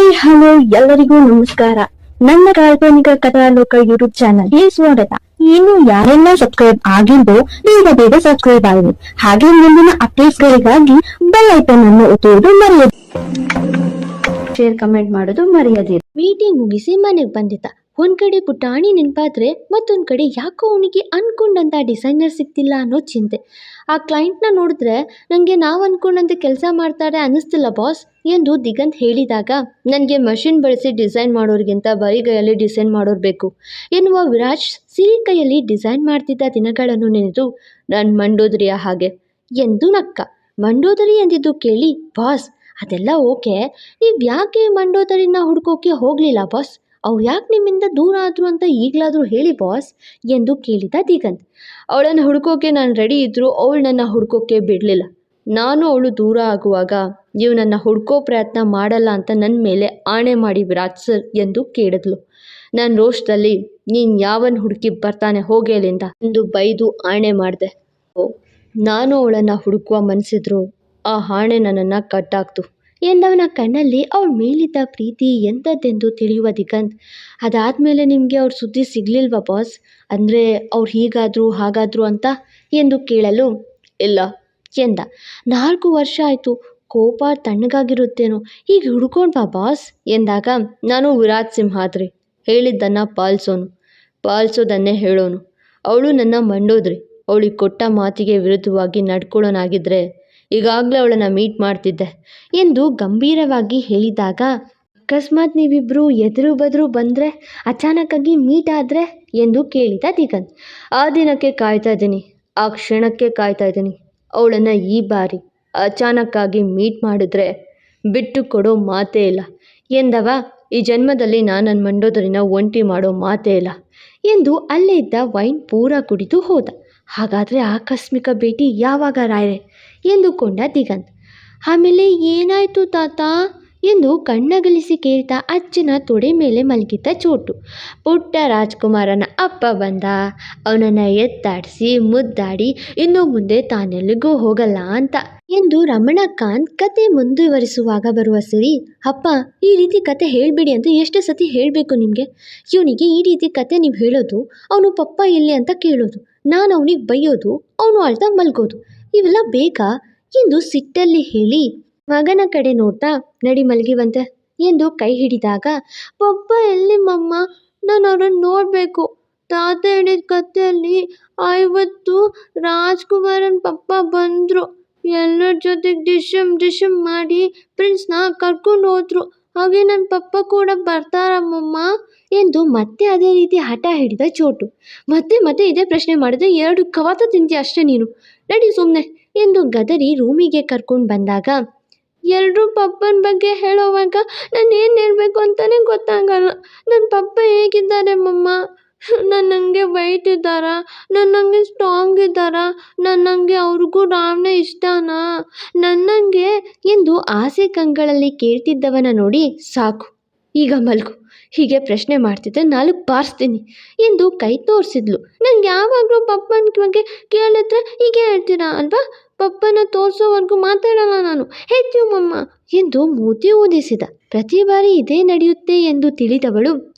Hi hello ಎಲ್ಲರಿಗೂ ನಮಸ್ಕಾರ. ನನ್ನ ಕಾಲ್ಪನಿಕ ಕಥಾಲೋಕ ಯೂಟ್ಯೂಬ್ ಚಾನಲ್ಗೆ ಸ್ವಾಗತ. ಇನ್ನು ಯಾರೆಲ್ಲ ಸಬ್ಸ್ಕ್ರೈಬ್ ಆಗಿಲ್ವೋ ಬೇಗ ಸಬ್ಸ್ಕ್ರೈಬ್ ಆಗಿ, ಹಾಗೆ ಮುಂದಿನ ಅಪ್ಡೇಟ್ಸ್ ಗಳಿಗಾಗಿ ಬೆಲ್ ಐಕಾನ್ ಅನ್ನು ಒತ್ತುವುದು ಮರೆಯದು. ಶೇರ್ ಕಮೆಂಟ್ ಮಾಡೋದು ಮರೆಯದಿರಿ. ಮೀಟಿಂಗ್ ಮುಗಿಸಿ ಮನೆಗೆ ಬಂದಿದ್ದ. ಒಂದ್ ಕಡೆ ಪುಟಾಣಿ ನೆನಪಾದ್ರೆ ಮತ್ತೊಂದ್ ಕಡೆ ಯಾಕೋ ಅವನಿಗೆ ಅನ್ಕೊಂಡಂತ ಡಿಸೈನರ್ ಸಿಗ್ತಿಲ್ಲ ಅನ್ನೋ ಚಿಂತೆ. ಆ ಕ್ಲೈಂಟ್ನ ನೋಡಿದ್ರೆ ನನಗೆ ನಾವು ಅನ್ಕೊಂಡಂತೆ ಕೆಲಸ ಮಾಡ್ತಾರೆ ಅನ್ನಿಸ್ತಿಲ್ಲ ಬಾಸ್ ಎಂದು ದಿಗಂತ್ ಹೇಳಿದಾಗ, ನನಗೆ ಮಷಿನ್ ಬಳಸಿ ಡಿಸೈನ್ ಮಾಡೋರಿಗಿಂತ ಬರಿಗೈಯಲ್ಲಿ ಡಿಸೈನ್ ಮಾಡೋರು ಬೇಕು ಎನ್ನುವ ವಿರಾಜ್ ಸಿರಿ ಕೈಯಲ್ಲಿ ಡಿಸೈನ್ ಮಾಡ್ತಿದ್ದ ದಿನಗಳನ್ನು ನೆನೆದು, ನಾನು ಮಂಡೋದರಿಯ ಹಾಗೆ ಎಂದು ನಕ್ಕ. ಮಂಡೋದರಿ ಎಂದಿದ್ದು ಕೇಳಿ, ಬಾಸ್ ಅದೆಲ್ಲ ಓಕೆ, ನೀವು ಯಾಕೆ ಮಂಡೋದರಿನ ಹುಡ್ಕೋಕೆ ಹೋಗಲಿಲ್ಲ ಬಾಸ್? ಅವ್ರು ಯಾಕೆ ನಿಮ್ಮಿಂದ ದೂರ ಆದರು ಅಂತ ಈಗಲಾದರೂ ಹೇಳಿ ಬಾಸ್ ಎಂದು ಕೇಳಿದ ದಿಗಂತ್. ಅವಳನ್ನು ಹುಡ್ಕೋಕೆ ನಾನು ರೆಡಿ ಇದ್ದರೂ ಅವಳು ನನ್ನ ಹುಡ್ಕೋಕೆ ಬಿಡಲಿಲ್ಲ. ನಾನು ಅವಳು ದೂರ ಆಗುವಾಗ ನೀವು ನನ್ನ ಹುಡ್ಕೋ ಪ್ರಯತ್ನ ಮಾಡಲ್ಲ ಅಂತ ನನ್ನ ಮೇಲೆ ಆಣೆ ಮಾಡಿ ವಿರಾಜ್ ಸರ್ ಎಂದು ಕೇಳಿದ್ಲು. ನಾನು ರೋಷದಲ್ಲಿ, ನೀನು ಯಾವನ್ ಹುಡುಕಿ ಬರ್ತಾನೆ ಹೋಗಿ ಅಲ್ಲಿಂದ ಎಂದು ಬೈದು ಆಣೆ ಮಾಡಿದೆ. ನಾನು ಅವಳನ್ನು ಹುಡುಕುವ ಮನಸ್ಸಿದ್ರು ಆ ಆಣೆ ನನ್ನನ್ನು ಕಟ್ಟಾಕ್ತು ಎಂದವನ ಕಣ್ಣಲ್ಲಿ ಅವಳ ಮೇಲಿದ್ದ ಪ್ರೀತಿ ಎಂಥದ್ದೆಂದು ತಿಳಿಯುವ ದಿಗಂತ್, ಅದಾದಮೇಲೆ ನಿಮಗೆ ಅವ್ರ ಸುದ್ದಿ ಸಿಗಲಿಲ್ವಾ ಬಾಸ್? ಅಂದರೆ ಅವ್ರು ಹೀಗಾದರೂ ಹಾಗಾದರೂ ಅಂತ ಎಂದು ಕೇಳಲು, ಇಲ್ಲ ಎಂದ. 4 ವರ್ಷ ಆಯಿತು, ಕೋಪ ತಣ್ಣಗಾಗಿರುತ್ತೇನೋ, ಈಗ ಹುಡ್ಕೊಂಡ್ವಾ ಬಾಸ್ ಎಂದಾಗ, ನಾನು ವಿರಾಜ್ ಸಿಂಹಾದ್ರಿ, ಹೇಳಿದ್ದನ್ನು ಪಾಲಿಸೋದನ್ನೇ ಹೇಳೋನು. ಅವಳು ನನ್ನ ಮಂಡೋದ್ರಿ, ಅವಳಿಗೆ ಕೊಟ್ಟ ಮಾತಿಗೆ ವಿರುದ್ಧವಾಗಿ ನಡ್ಕೊಳ್ಳೋನಾಗಿದ್ದರೆ ಈಗಾಗಲೇ ಅವಳನ್ನು ಮೀಟ್ ಮಾಡ್ತಿದ್ದೆ ಎಂದು ಗಂಭೀರವಾಗಿ ಹೇಳಿದಾಗ, ಅಕಸ್ಮಾತ್ ನೀವಿಬ್ಬರು ಎದುರು ಬದ್ರು ಬಂದರೆ, ಅಚಾನಕ್ಕಾಗಿ ಮೀಟ್ ಆದರೆ ಎಂದು ಕೇಳಿದ ದಿಗಂತ್. ಆ ದಿನಕ್ಕೆ ಕಾಯ್ತಾ ಇದ್ದೀನಿ, ಆ ಕ್ಷಣಕ್ಕೆ ಕಾಯ್ತಾ ಇದ್ದೀನಿ. ಅವಳನ್ನು ಈ ಬಾರಿ ಅಚಾನಕ್ಕಾಗಿ ಮೀಟ್ ಮಾಡಿದ್ರೆ ಬಿಟ್ಟು ಕೊಡೋ ಮಾತೇ ಇಲ್ಲ ಎಂದವ. ಈ ಜನ್ಮದಲ್ಲಿ ನಾನು ನನ್ನ ಮಂಡೋದರಿನ ಒಂಟಿ ಮಾಡೋ ಮಾತೇ ಇಲ್ಲ ಎಂದು ಅಲ್ಲೇ ಇದ್ದ ವೈನ್ ಪೂರ ಕುಡಿದು ಹೋದ. ಹಾಗಾದರೆ ಆಕಸ್ಮಿಕ ಭೇಟಿ ಯಾವಾಗ ರಾಯರೇ ಎಂದುಕೊಂಡ ದಿಗಂತ್. ಆಮೇಲೆ ಏನಾಯಿತು ತಾತ ಎಂದು ಕಣ್ಣಗಲಿಸಿ ಕೇಳಿದ ಅಜ್ಜನ ತೊಡೆ ಮೇಲೆ ಮಲಗಿದ್ದ ಚೋಟು. ಪುಟ್ಟ ರಾಜ್ಕುಮಾರನ ಅಪ್ಪ ಬಂದ, ಅವನನ್ನು ಎತ್ತಾಡಿಸಿ ಮುದ್ದಾಡಿ ಇನ್ನು ಮುಂದೆ ತಾನೆಲ್ಲಿಗೂ ಹೋಗಲ್ಲ ಅಂತ ಎಂದು ರಮಣಕಾಂತ್ ಕತೆ ಮುಂದುವರಿಸುವಾಗ ಬರುವ ಸಿರಿ, ಅಪ್ಪ ಈ ರೀತಿ ಕತೆ ಹೇಳಬೇಡಿ ಅಂತ ಎಷ್ಟು ಸತಿ ಹೇಳಬೇಕು ನಿಮಗೆ? ಇವನಿಗೆ ಈ ರೀತಿ ಕತೆ ನೀವು ಹೇಳೋದು, ಅವನು ಪಪ್ಪ ಎಲ್ಲಿ ಅಂತ ಕೇಳೋದು, ನಾನು ಅವನಿಗೆ ಬೈಯೋದು, ಅವನು ಅಳ್ತಾ ಮಲ್ಗೋದು, ಇವೆಲ್ಲ ಬೇಕಾ ಎಂದು ಸಿಟ್ಟಲ್ಲಿ ಹೇಳಿ ಮಗನ ಕಡೆ ನೋಡ್ತಾ, ನಡಿ ಮಲಗಿವಂತೆ ಎಂದು ಕೈ ಹಿಡಿದಾಗ, ಪಪ್ಪ ಎಲ್ಲಿ ಮಮ್ಮ? ನಾನು ಅವ್ರನ್ನ ನೋಡಬೇಕು. ತಾತ ಹೇಳಿದ ಕಥೆಯಲ್ಲಿ ಇವತ್ತು ರಾಜ್ಕುಮಾರನ್ ಪಪ್ಪ ಬಂದರು, ಎಲ್ಲರ ಜೊತೆಗೆ ಡಿಶಮ್ ಮಾಡಿ ಪ್ರಿನ್ಸ್ನ ಕರ್ಕೊಂಡು ಹೋದ್ರು. ಹಾಗೆ ನನ್ನ ಪಪ್ಪ ಕೂಡ ಬರ್ತಾರಮ್ಮಮ್ಮ ಎಂದು ಮತ್ತೆ ಅದೇ ರೀತಿ ಹಠ ಹಿಡಿದ ಚೋಟು. ಮತ್ತೆ ಇದೇ ಪ್ರಶ್ನೆ ಮಾಡಿದ್ರೆ 2 ಕವಾತ ತಿಂತೀಯ ಅಷ್ಟೇ ನೀನು, ನಡಿ ಸುಮ್ಮನೆ ಎಂದು ಗದರಿ ರೂಮಿಗೆ ಕರ್ಕೊಂಡು ಬಂದಾಗ, ಎಲ್ಲರೂ ಪಪ್ಪನ ಬಗ್ಗೆ ಹೇಳೋವಾಗ ನಾನು ಏನು ಹೇಳಬೇಕು ಅಂತಲೇ ಗೊತ್ತಾಗಲ್ಲ. ನನ್ನ ಪಪ್ಪ ಹೇಗಿದ್ದಾರೆ ಮಮ್ಮ? ನನ್ನಂಗೆ ವೈಟ್ ಇದ್ದಾರಾ? ನನ್ನಂಗೆ ಸ್ಟ್ರಾಂಗ್ ಇದ್ದಾರಾ? ನನ್ನಂಗೆ ಅವ್ರಿಗೂ ರಾಮ್ನೇ ಇಷ್ಟನಾ? ನನ್ನಂಗೆ ಎಂದು ಆಸೆ ಕಂಗಳಲ್ಲಿ ಕೇಳ್ತಿದ್ದವನ ನೋಡಿ, ಸಾಕು ಈಗ ಮಲ್ಗು, ಹೀಗೆ ಪ್ರಶ್ನೆ ಮಾಡ್ತಿದ್ದೆ 4 ಬಾರಿಸ್ತೀನಿ ಎಂದು ಕೈ ತೋರಿಸಿದ್ಲು. ನನಗೆ ಯಾವಾಗಲೂ ಪಪ್ಪನ ಬಗ್ಗೆ ಕೇಳಿದ್ರೆ ಹೀಗೆ ಹೇಳ್ತೀರಾ ಅಲ್ವಾ? ಪಪ್ಪನ ತೋರಿಸೋವರೆಗೂ ಮಾತಾಡಲ್ಲ ನಾನು, ಹೆಚ್ಚು ಮಮ್ಮ ಎಂದು ಮೂತಿ ಊದಿಸಿದ. ಪ್ರತಿ ಬಾರಿ ಇದೇ ನಡೆಯುತ್ತೆ ಎಂದು ತಿಳಿದವಳು,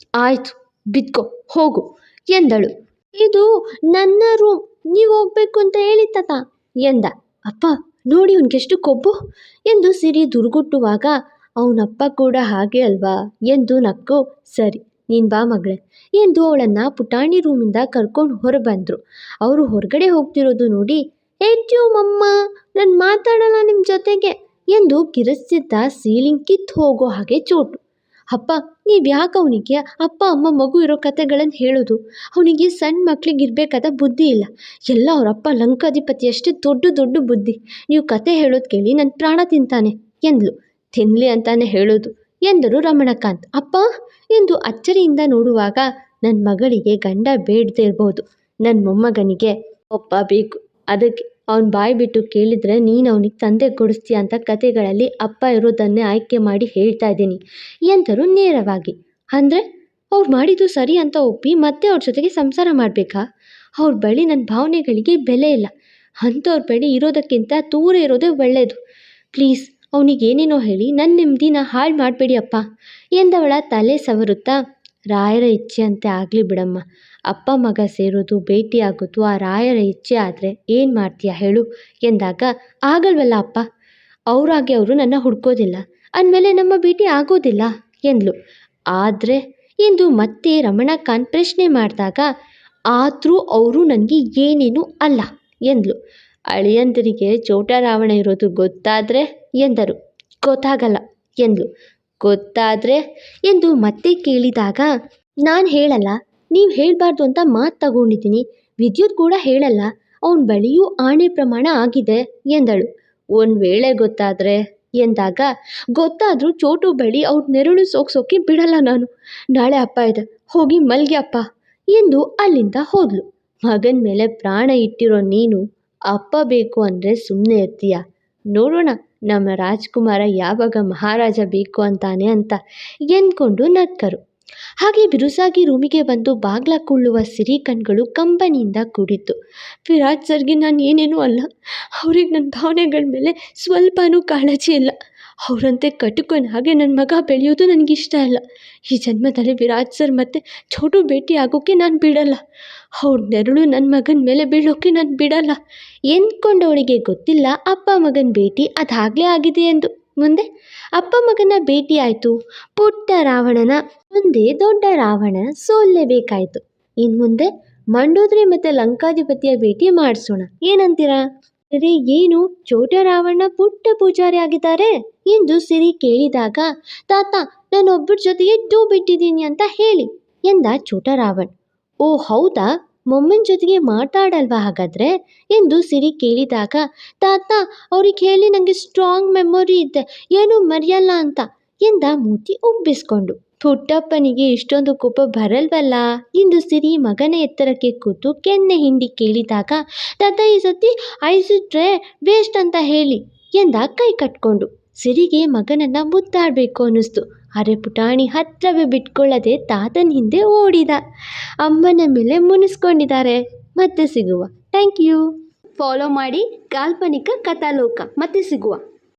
ಆಯ್ತು ಬಿದ್ಕೋ ಹೋಗು ಎಂದಳು. ಇದು ನನ್ನ ರೂಮ್, ನೀವು ಹೋಗ್ಬೇಕು ಅಂತ ಹೇಳಿ ತಾತ ಎಂದ. ಅಪ್ಪ ನೋಡಿ ಅವನಿಗೆಷ್ಟು ಕೊಬ್ಬು ಎಂದು ಸಿರಿ ದುರ್ಗುಟ್ಟುವಾಗ, ಅವನಪ್ಪ ಕೂಡ ಹಾಗೆ ಅಲ್ವಾ ಎಂದು ನಕ್ಕು, ಸರಿ ನೀನು ಬಾ ಮಗಳೇ ಎಂದು ಅವಳನ್ನು ಪುಟಾಣಿ ರೂಮಿಂದ ಕರ್ಕೊಂಡು ಹೊರಬಂದರು. ಅವರು ಹೊರಗಡೆ ಹೋಗ್ತಿರೋದು ನೋಡಿ, ಹೆಚ್ಚು ಮಮ್ಮ ನಾನು ಮಾತಾಡಲ್ಲ ನಿಮ್ಮ ಜೊತೆಗೆ ಎಂದು ಕಿರಿಸ್ತಿದ್ದ ಸೀಲಿಂಗ್ ಕಿತ್ತು ಹೋಗೋ ಹಾಗೆ ಚೋಟು. ಅಪ್ಪ ನೀವು ಯಾಕೆ ಅವನಿಗೆ ಅಪ್ಪ ಅಮ್ಮ ಮಗು ಇರೋ ಕತೆಗಳನ್ನು ಹೇಳೋದು? ಅವನಿಗೆ ಸಣ್ಣ ಮಕ್ಳಿಗೆ ಇರಬೇಕಾದ ಬುದ್ಧಿ ಇಲ್ಲ, ಎಲ್ಲ ಅವರಪ್ಪ ಲಂಕಾಧಿಪತಿ ಅಷ್ಟೇ ದೊಡ್ಡ ಬುದ್ಧಿ. ನೀವು ಕತೆ ಹೇಳೋದು ಕೇಳಿ ನನ್ನ ಪ್ರಾಣ ತಿಂತಾನೆ ಎಂದ್ಲು. ತಿನ್ನಲಿ ಅಂತಾನೆ ಹೇಳೋದು ಎಂದರು ರಮಣಕಾಂತ್. ಅಪ್ಪ ಎಂದು ಅಚ್ಚರಿಯಿಂದ ನೋಡುವಾಗ, ನನ್ನ ಮಗಳಿಗೆ ಗಂಡ ಬೇಡದೇ ಇರ್ಬೋದು, ನನ್ನ ಮೊಮ್ಮಗನಿಗೆ ಒಪ್ಪ ಬೇಕು, ಅದಕ್ಕೆ ಅವನು ಬಾಯಿ ಬಿಟ್ಟು ಕೇಳಿದರೆ ನೀನು ಅವನಿಗೆ ತಂದೆ ಕೊಡಿಸ್ತೀಯ ಅಂತ ಕತೆಗಳಲ್ಲಿ ಅಪ್ಪ ಇರೋದನ್ನೇ ಆಯ್ಕೆ ಮಾಡಿ ಹೇಳ್ತಾ ಇದ್ದೀನಿ ಎಂದರು ನೇರವಾಗಿ. ಅಂದರೆ ಅವ್ರು ಮಾಡಿದ್ದು ಸರಿ ಅಂತ ಒಪ್ಪಿ ಮತ್ತೆ ಅವ್ರ ಜೊತೆಗೆ ಸಂಸಾರ ಮಾಡಬೇಕಾ? ಅವ್ರ ಬಳಿ ನನ್ನ ಭಾವನೆಗಳಿಗೆ ಬೆಲೆ ಇಲ್ಲ, ಅಂಥವ್ರ ಬಳಿ ಇರೋದಕ್ಕಿಂತ ದೂರ ಇರೋದೇ ಒಳ್ಳೆಯದು. ಪ್ಲೀಸ್ ಅವನಿಗೇನೇನೋ ಹೇಳಿ ನನ್ನ ನೆಮ್ಮದಿನ ಹಾಳು ಮಾಡಬೇಡಿ ಅಪ್ಪ ಎಂದವಳ ತಲೆ ಸವರುತ್ತಾ, ರಾಯರ ಇಚ್ಛೆಯಂತೆ ಆಗಲಿ ಬಿಡಮ್ಮ. ಅಪ್ಪ ಮಗ ಸೇರೋದು ಭೇಟಿಯಾಗೋದು ಆ ರಾಯರ ಇಚ್ಛೆ ಆದರೆ ಏನು ಮಾಡ್ತೀಯ ಹೇಳು ಎಂದಾಗ, ಆಗಲ್ವಲ್ಲ ಅಪ್ಪ, ಅವರಾಗೆ ಅವರು ನನ್ನ ಹುಡ್ಕೋದಿಲ್ಲ ಅಂದಮೇಲೆ ನಮ್ಮ ಭೇಟಿ ಆಗೋದಿಲ್ಲ ಎಂದ್ಲು. ಆದರೆ ಎಂದು ಮತ್ತೆ ರಮಣಕಾಂತ್ ಪ್ರಶ್ನೆ ಮಾಡಿದಾಗ, ಆದರೂ ಅವರು ನನಗೆ ಏನೇನೂ ಅಲ್ಲ ಎಂದ್ಲು. ಅಳಿಯಂದಿರಿಗೆ ಚೋಟ ರಾವಣ ಇರೋದು ಗೊತ್ತಾದರೆ ಎಂದರು. ಗೊತ್ತಾಗಲ್ಲ ಎಂದ್ಲು. ಗೊತ್ತಾದರೆ ಎಂದು ಮತ್ತೆ ಕೇಳಿದಾಗ, ನಾನು ಹೇಳಲ್ಲ, ನೀವು ಹೇಳಬಾರ್ದು ಅಂತ ಮಾತು ತಗೊಂಡಿದ್ದೀನಿ. ವಿದ್ಯುತ್ ಕೂಡ ಹೇಳಲ್ಲ, ಅವನ ಬಳಿಯೂ ಆಣೆ ಪ್ರಮಾಣ ಆಗಿದೆ ಎಂದಳು. ಒಂದು ವೇಳೆ ಗೊತ್ತಾದರೆ ಎಂದಾಗ, ಗೊತ್ತಾದರೂ ಚೋಟು ಬಳಿ ಅವ್ರ ನೆರಳು ಸೋಕ್ಸೋಕೆ ಬಿಡಲ್ಲ ನಾನು. ನಾಳೆ ಹಬ್ಬ ಇದೆ, ಹೋಗಿ ಮಲ್ಗಿ ಅಪ್ಪ ಎಂದು ಅಲ್ಲಿಂದ ಹೋದ್ಲು. ಮಗನ ಮೇಲೆ ಪ್ರಾಣ ಇಟ್ಟಿರೋ ನೀನು ಅಪ್ಪ ಬೇಕು ಅಂದರೆ ಸುಮ್ಮನೆ ಇರ್ತೀಯ? ನೋಡೋಣ ನಮ್ಮ ರಾಜ್ಕುಮಾರ ಯಾವಾಗ ಮಹಾರಾಜ ಬೇಕು ಅಂತಾನೆ ಅಂತ ಎಂದ್ಕೊಂಡು ನಕ್ಕರು. ಹಾಗೆ ಬಿರುಸಾಗಿ ರೂಮಿಗೆ ಬಂದು ಬಾಗ್ಲ ಕೊಳ್ಳುವ ಸಿರಿ ಕಣ್ಗಳು ಕಂಬನಿಯಿಂದ ಕೂಡಿತ್ತು. ವಿರಾಟ್ ಸರ್ಗೆ ನಾನು ಏನೇನೂ ಅಲ್ಲ. ಅವ್ರಿಗೆ ನನ್ನ ಭಾವನೆಗಳ ಮೇಲೆ ಸ್ವಲ್ಪನೂ ಕಾಳಜಿ ಇಲ್ಲ. ಅವರಂತೆ ಕಟುಕನ ಹಾಗೆ ನನ್ನ ಮಗ ಬೆಳೆಯೋದು ನನಗಿಷ್ಟ ಇಲ್ಲ. ಈ ಜನ್ಮದಲ್ಲಿ ವಿರಾಟ್ ಸರ್ ಮತ್ತು ಚೋಟು ಭೇಟಿ ಆಗೋಕ್ಕೆ ನಾನು ಬಿಡಲ್ಲ. ಅವ್ರ ನೆರಳು ನನ್ನ ಮಗನ ಮೇಲೆ ಬೀಳೋಕ್ಕೆ ನಾನು ಬಿಡಲ್ಲ ಎಂದ್ಕೊಂಡವಳಿಗೆ ಗೊತ್ತಿಲ್ಲ ಅಪ್ಪ ಮಗನ ಭೇಟಿ ಅದಾಗಲೇ ಆಗಿದೆ ಎಂದು. ಮುಂದೆ ಅಪ್ಪ ಮಗನ ಭೇಟಿ ಆಯಿತು. ಪುಟ್ಟ ರಾವಣನ ಮುಂದೆ ದೊಡ್ಡ ರಾವಣ ಸೋಲ್ಲೇಬೇಕಾಯಿತು. ಇನ್ನು ಮುಂದೆ ಮಂಡೋದರಿ ಮತ್ತು ಲಂಕಾಧಿಪತಿಯ ಭೇಟಿ ಮಾಡಿಸೋಣ, ಏನಂತೀರಾ? ಅರೆ ಏನು, ಚೋಟ ರಾವಣ ಪುಟ್ಟ ಪೂಜಾರಿ ಆಗಿದ್ದಾರೆ ಎಂದು ಸಿರಿ ಕೇಳಿದಾಗ, ತಾತ ನಾನೊಬ್ಬರ ಜೊತೆಗೆ ಬಿಟ್ಟಿದ್ದೀನಿ ಅಂತ ಹೇಳಿ ಎಂದ ಚೋಟ ರಾವಣ್. ಓ ಹೌದಾ, ಮೊಮ್ಮನ ಜೊತೆಗೆ ಮಾತಾಡಲ್ವಾ ಹಾಗಾದರೆ ಎಂದು ಸಿರಿ ಕೇಳಿದಾಗ, ತಾತ ಅವ್ರಿಗೆ ಹೇಳಿ ನನಗೆ ಸ್ಟ್ರಾಂಗ್ ಮೆಮೊರಿ ಇದೆ, ಏನೂ ಮರೆಯಲ್ಲ ಅಂತ ಎಂದ ಮೂತಿ ಉಬ್ಬಿಸ್ಕೊಂಡು. ಪುಟ್ಟಪ್ಪನಿಗೆ ಇಷ್ಟೊಂದು ಕೋಪ ಬರಲ್ವಲ್ಲ ಎಂದು ಸಿರಿ ಮಗನ ಎತ್ತರಕ್ಕೆ ಕೂತು ಕೆನ್ನೆ ಹಿಂಡಿ ಕೇಳಿದಾಗ, ತಾತ ಈ ಸತಿ ಐಸಿಟ್ರೆ ವೇಸ್ಟ್ ಅಂತ ಹೇಳಿ ಎಂದ ಕೈ ಕಟ್ಕೊಂಡು. ಸಿರಿಗೆ ಮಗನನ್ನ ಮುದ್ದಾಡಬೇಕು ಅನ್ನಿಸ್ತು. ಅರೆ ಪುಟಾಣಿ ಹತ್ರವೇ ಬಿಟ್ಕೊಳ್ಳದೆ ತಾತನ ಹಿಂದೆ ಓಡಿದ. ಅಮ್ಮನ ಮೇಲೆ ಮುನಿಸ್ಕೊಂಡಿದ್ದಾರೆ. ಮತ್ತೆ ಸಿಗುವ. Thank you. ಫಾಲೋ ಮಾಡಿ ಕಾಲ್ಪನಿಕ ಕಥಾಲೋಕ. ಮತ್ತೆ ಸಿಗುವ.